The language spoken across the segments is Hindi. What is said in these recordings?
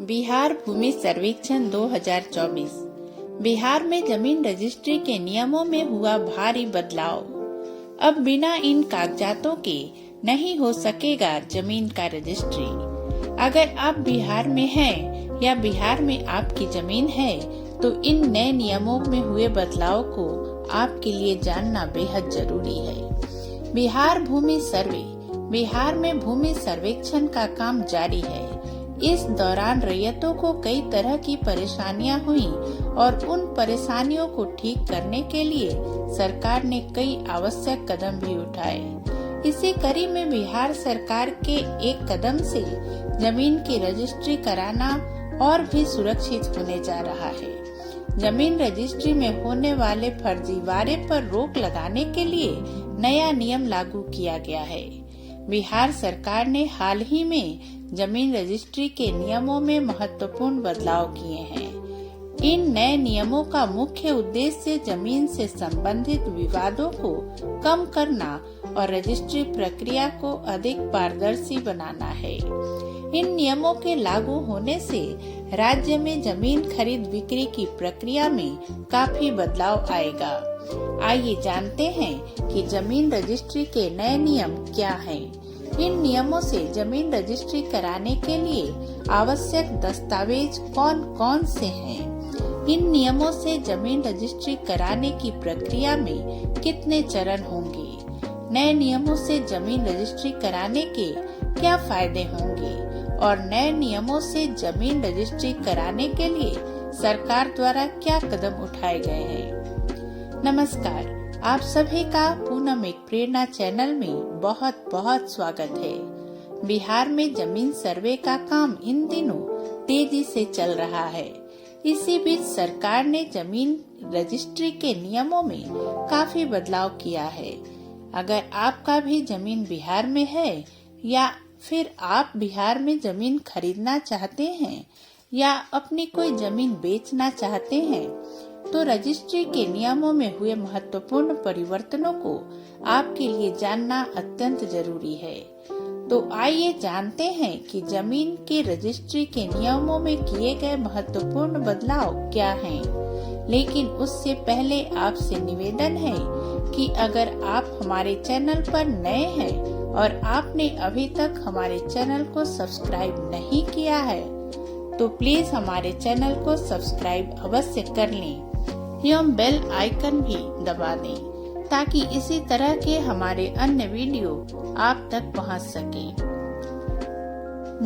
बिहार भूमि सर्वेक्षण 2024। बिहार में जमीन रजिस्ट्री के नियमों में हुआ भारी बदलाव। अब बिना इन कागजातों के नहीं हो सकेगा जमीन का रजिस्ट्री। अगर आप बिहार में हैं या बिहार में आपकी जमीन है तो इन नए नियमों में हुए बदलाव को आपके लिए जानना बेहद जरूरी है। बिहार भूमि सर्वे। बिहार में भूमि सर्वेक्षण का काम जारी है। इस दौरान रैयतों को कई तरह की परेशानियां हुई और उन परेशानियों को ठीक करने के लिए सरकार ने कई आवश्यक कदम भी उठाए। इसी कड़ी में बिहार सरकार के एक कदम से जमीन की रजिस्ट्री कराना और भी सुरक्षित होने जा रहा है। जमीन रजिस्ट्री में होने वाले फर्जीवाड़े पर रोक लगाने के लिए नया नियम लागू किया गया है। बिहार सरकार ने हाल ही में जमीन रजिस्ट्री के नियमों में महत्वपूर्ण बदलाव किए हैं। इन नए नियमों का मुख्य उद्देश्य जमीन से संबंधित विवादों को कम करना और रजिस्ट्री प्रक्रिया को अधिक पारदर्शी बनाना है। इन नियमों के लागू होने से राज्य में जमीन खरीद बिक्री की प्रक्रिया में काफी बदलाव आएगा। आइए जानते हैं कि जमीन रजिस्ट्री के नए नियम क्या हैं। इन नियमों से जमीन रजिस्ट्री कराने के लिए आवश्यक दस्तावेज कौन कौन से हैं? इन नियमों से जमीन रजिस्ट्री कराने की प्रक्रिया में कितने चरण होंगे? नए नियमों से जमीन रजिस्ट्री कराने के क्या फायदे होंगे? और नए नियमों से जमीन रजिस्ट्री कराने के लिए सरकार द्वारा क्या कदम उठाए गए हैं? नमस्कार, आप सभी का पूनम एक प्रेरणा चैनल में बहुत बहुत स्वागत है। बिहार में जमीन सर्वे का काम इन दिनों तेजी से चल रहा है। इसी बीच सरकार ने जमीन रजिस्ट्री के नियमों में काफी बदलाव किया है। अगर आपका भी जमीन बिहार में है या फिर आप बिहार में जमीन खरीदना चाहते हैं या अपनी कोई जमीन बेचना चाहते हैं तो रजिस्ट्री के नियमों में हुए महत्वपूर्ण परिवर्तनों को आपके लिए जानना अत्यंत जरूरी है। तो आइए जानते हैं कि जमीन के रजिस्ट्री के नियमों में किए गए महत्वपूर्ण बदलाव क्या हैं। लेकिन उससे पहले आपसे निवेदन है कि अगर आप हमारे चैनल पर नए हैं और आपने अभी तक हमारे चैनल को सब्सक्राइब नहीं किया है तो प्लीज हमारे चैनल को सब्सक्राइब अवश्य कर लें एवं बेल आइकन भी दबा दें ताकि इसी तरह के हमारे अन्य वीडियो आप तक पहुंच सके।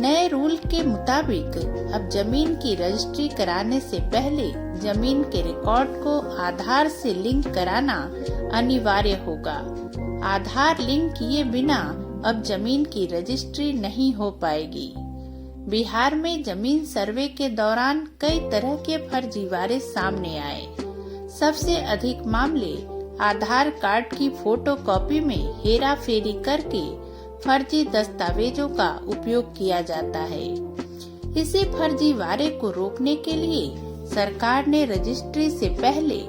नए रूल के मुताबिक अब जमीन की रजिस्ट्री कराने से पहले जमीन के रिकॉर्ड को आधार से लिंक कराना अनिवार्य होगा। आधार लिंक किए बिना अब जमीन की रजिस्ट्री नहीं हो पाएगी। बिहार में जमीन सर्वे के दौरान कई तरह के फर्जीवाड़े सामने आए। सबसे अधिक मामले आधार कार्ड की फोटोकॉपी में हेरा फेरी करके फर्जी दस्तावेजों का उपयोग किया जाता है। इसी फर्जीवाड़े को रोकने के लिए सरकार ने रजिस्ट्री से पहले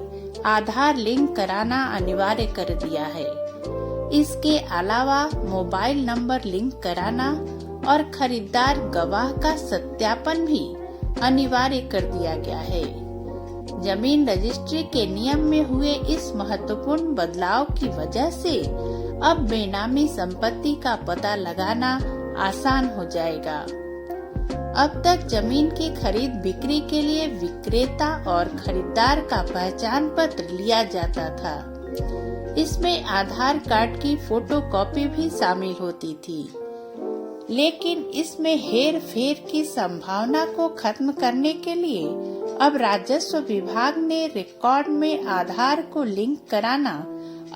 आधार लिंक कराना अनिवार्य कर दिया है। इसके अलावा मोबाइल नंबर लिंक कराना और खरीदार गवाह का सत्यापन भी अनिवार्य कर दिया गया है। जमीन रजिस्ट्री के नियम में हुए इस महत्वपूर्ण बदलाव की वजह से अब बेनामी संपत्ति का पता लगाना आसान हो जाएगा। अब तक जमीन की खरीद बिक्री के लिए विक्रेता और खरीदार का पहचान पत्र लिया जाता था। इसमें आधार कार्ड की फोटोकॉपी भी शामिल होती थी। लेकिन इसमें हेर फेर की संभावना को खत्म करने के लिए अब राजस्व विभाग ने रिकॉर्ड में आधार को लिंक कराना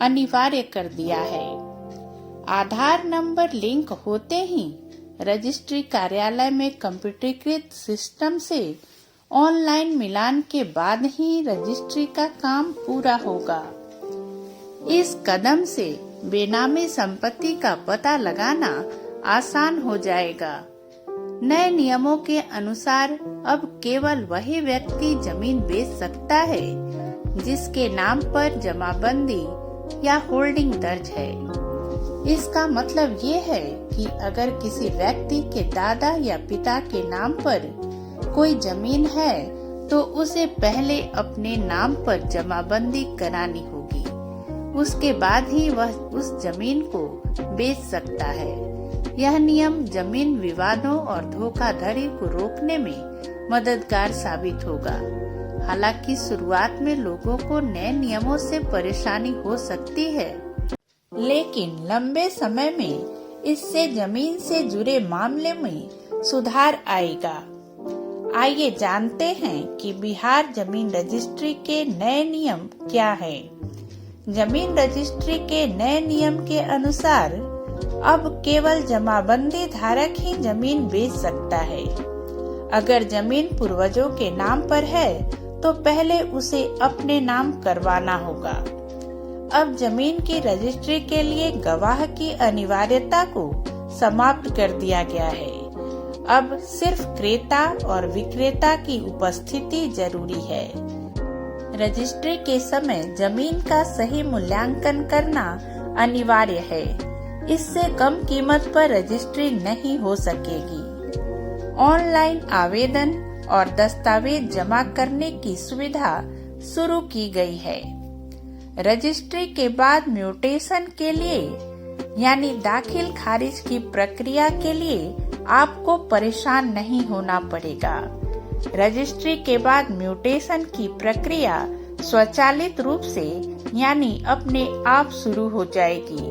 अनिवार्य कर दिया है। आधार नंबर लिंक होते ही रजिस्ट्री कार्यालय में कंप्यूटरीकृत सिस्टम से ऑनलाइन मिलान के बाद ही रजिस्ट्री का काम पूरा होगा। इस कदम से बेनामी संपत्ति का पता लगाना आसान हो जाएगा। नए नियमों के अनुसार अब केवल वही व्यक्ति जमीन बेच सकता है जिसके नाम पर जमाबंदी या होल्डिंग दर्ज है। इसका मतलब ये है कि अगर किसी व्यक्ति के दादा या पिता के नाम पर कोई जमीन है तो उसे पहले अपने नाम पर जमाबंदी करानी होगी, उसके बाद ही वह उस जमीन को बेच सकता है। यह नियम जमीन विवादों और धोखाधड़ी को रोकने में मददगार साबित होगा। हालांकि शुरुआत में लोगों को नए नियमों से परेशानी हो सकती है, लेकिन लंबे समय में इससे जमीन से जुड़े मामले में सुधार आएगा। आइए जानते हैं कि बिहार जमीन रजिस्ट्री के नए नियम क्या है। जमीन रजिस्ट्री के नए नियम के अनुसार अब केवल जमाबंदी धारक ही जमीन बेच सकता है। अगर जमीन पूर्वजों के नाम पर है तो पहले उसे अपने नाम करवाना होगा। अब जमीन की रजिस्ट्री के लिए गवाह की अनिवार्यता को समाप्त कर दिया गया है। अब सिर्फ क्रेता और विक्रेता की उपस्थिति जरूरी है। रजिस्ट्री के समय जमीन का सही मूल्यांकन करना अनिवार्य है। इससे कम कीमत पर रजिस्ट्री नहीं हो सकेगी। ऑनलाइन आवेदन और दस्तावेज जमा करने की सुविधा शुरू की गई है। रजिस्ट्री के बाद म्यूटेशन के लिए यानी दाखिल खारिज की प्रक्रिया के लिए आपको परेशान नहीं होना पड़ेगा। रजिस्ट्री के बाद म्यूटेशन की प्रक्रिया स्वचालित रूप से यानी अपने आप शुरू हो जाएगी।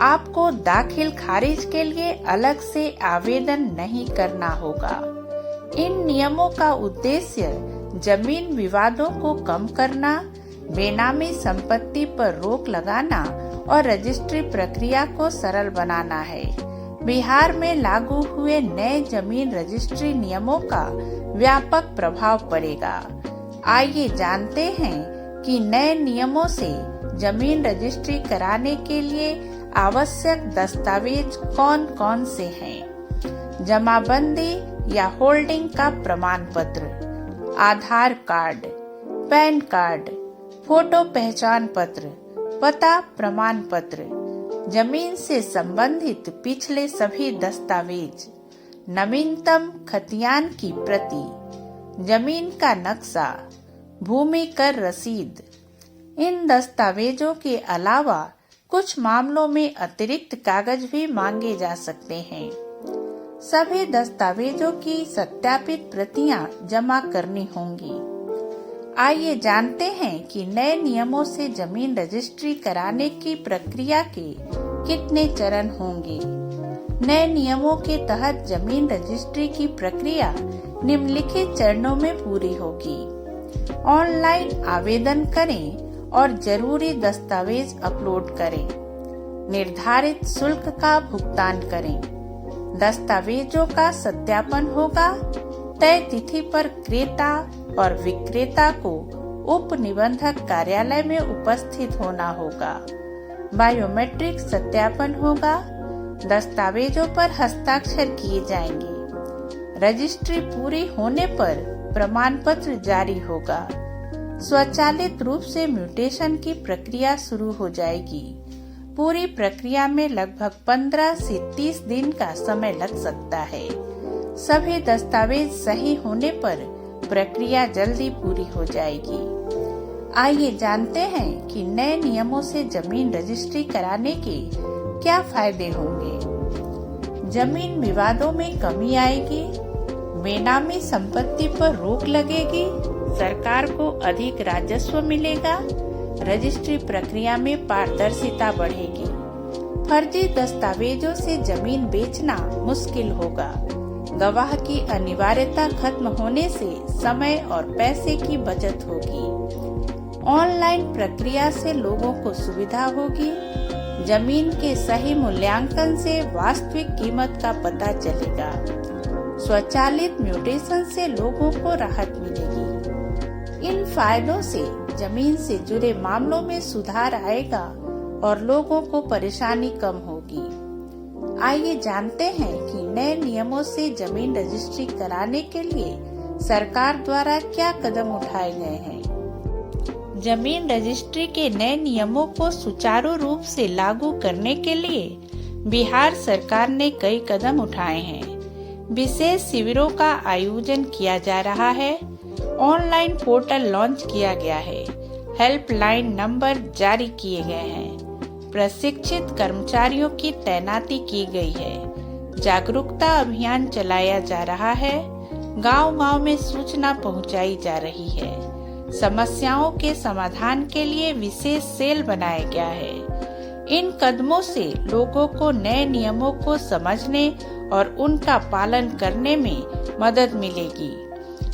आपको दाखिल खारिज के लिए अलग से आवेदन नहीं करना होगा। इन नियमों का उद्देश्य जमीन विवादों को कम करना, बेनामी संपत्ति पर रोक लगाना और रजिस्ट्री प्रक्रिया को सरल बनाना है। बिहार में लागू हुए नए जमीन रजिस्ट्री नियमों का व्यापक प्रभाव पड़ेगा। आइए जानते हैं कि नए नियमों से जमीन रजिस्ट्री कराने के लिए आवश्यक दस्तावेज कौन कौन से हैं। जमाबंदी या होल्डिंग का प्रमाण पत्र, आधार कार्ड, पैन कार्ड, फोटो पहचान पत्र, पता प्रमाण पत्र, जमीन से संबंधित पिछले सभी दस्तावेज, नवीनतम खतियान की प्रति, जमीन का नक्शा, भूमि कर रसीद। इन दस्तावेजों के अलावा कुछ मामलों में अतिरिक्त कागज भी मांगे जा सकते हैं। सभी दस्तावेजों की सत्यापित प्रतियां जमा करनी होंगी। आइए जानते हैं कि नए नियमों से जमीन रजिस्ट्री कराने की प्रक्रिया के कितने चरण होंगे। नए नियमों के तहत जमीन रजिस्ट्री की प्रक्रिया निम्नलिखित चरणों में पूरी होगी। ऑनलाइन आवेदन करें और जरूरी दस्तावेज अपलोड करें। निर्धारित शुल्क का भुगतान करें। दस्तावेजों का सत्यापन होगा। तय तिथि पर क्रेता और विक्रेता को उप निबंधक कार्यालय में उपस्थित होना होगा। बायोमेट्रिक सत्यापन होगा। दस्तावेजों पर हस्ताक्षर किए जाएंगे। रजिस्ट्री पूरी होने पर प्रमाण पत्र जारी होगा। स्वचालित रूप से म्यूटेशन की प्रक्रिया शुरू हो जाएगी। पूरी प्रक्रिया में लगभग 15 से 30 दिन का समय लग सकता है। सभी दस्तावेज सही होने पर प्रक्रिया जल्दी पूरी हो जाएगी। आइए जानते हैं कि नए नियमों से जमीन रजिस्ट्री कराने के क्या फायदे होंगे। जमीन विवादों में कमी आएगी। बेनामी संपत्ति पर रोक लगेगी। सरकार को अधिक राजस्व मिलेगा। रजिस्ट्री प्रक्रिया में पारदर्शिता बढ़ेगी। फर्जी दस्तावेजों से जमीन बेचना मुश्किल होगा। गवाह की अनिवार्यता खत्म होने से समय और पैसे की बचत होगी। ऑनलाइन प्रक्रिया से लोगों को सुविधा होगी। जमीन के सही मूल्यांकन से वास्तविक कीमत का पता चलेगा। स्वचालित म्यूटेशन से लोगों को राहत मिलेगी। इन फायदों से जमीन से जुड़े मामलों में सुधार आएगा और लोगों को परेशानी कम होगी। आइए जानते हैं कि नए नियमों से जमीन रजिस्ट्री कराने के लिए सरकार द्वारा क्या कदम उठाए गए हैं। जमीन रजिस्ट्री के नए नियमों को सुचारू रूप से लागू करने के लिए बिहार सरकार ने कई कदम उठाए हैं। विशेष शिविरों का आयोजन किया जा रहा है। ऑनलाइन पोर्टल लॉन्च किया गया है। हेल्पलाइन नंबर जारी किए गए हैं। प्रशिक्षित कर्मचारियों की तैनाती की गई है। जागरूकता अभियान चलाया जा रहा है। गांव-गांव में सूचना पहुंचाई जा रही है। समस्याओं के समाधान के लिए विशेष सेल बनाया गया है। इन कदमों से लोगों को नए नियमों को समझने और उनका पालन करने में मदद मिलेगी।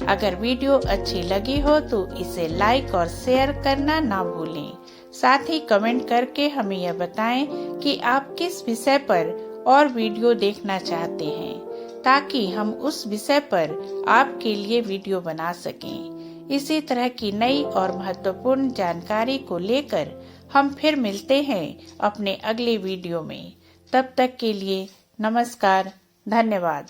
अगर वीडियो अच्छी लगी हो तो इसे लाइक और शेयर करना ना भूलें। साथ ही कमेंट करके हमें यह बताएं कि आप किस विषय पर और वीडियो देखना चाहते हैं, ताकि हम उस विषय पर आपके लिए वीडियो बना सकें। इसी तरह की नई और महत्वपूर्ण जानकारी को लेकर हम फिर मिलते हैं अपने अगले वीडियो में। तब तक के लिए नमस्कार, धन्यवाद।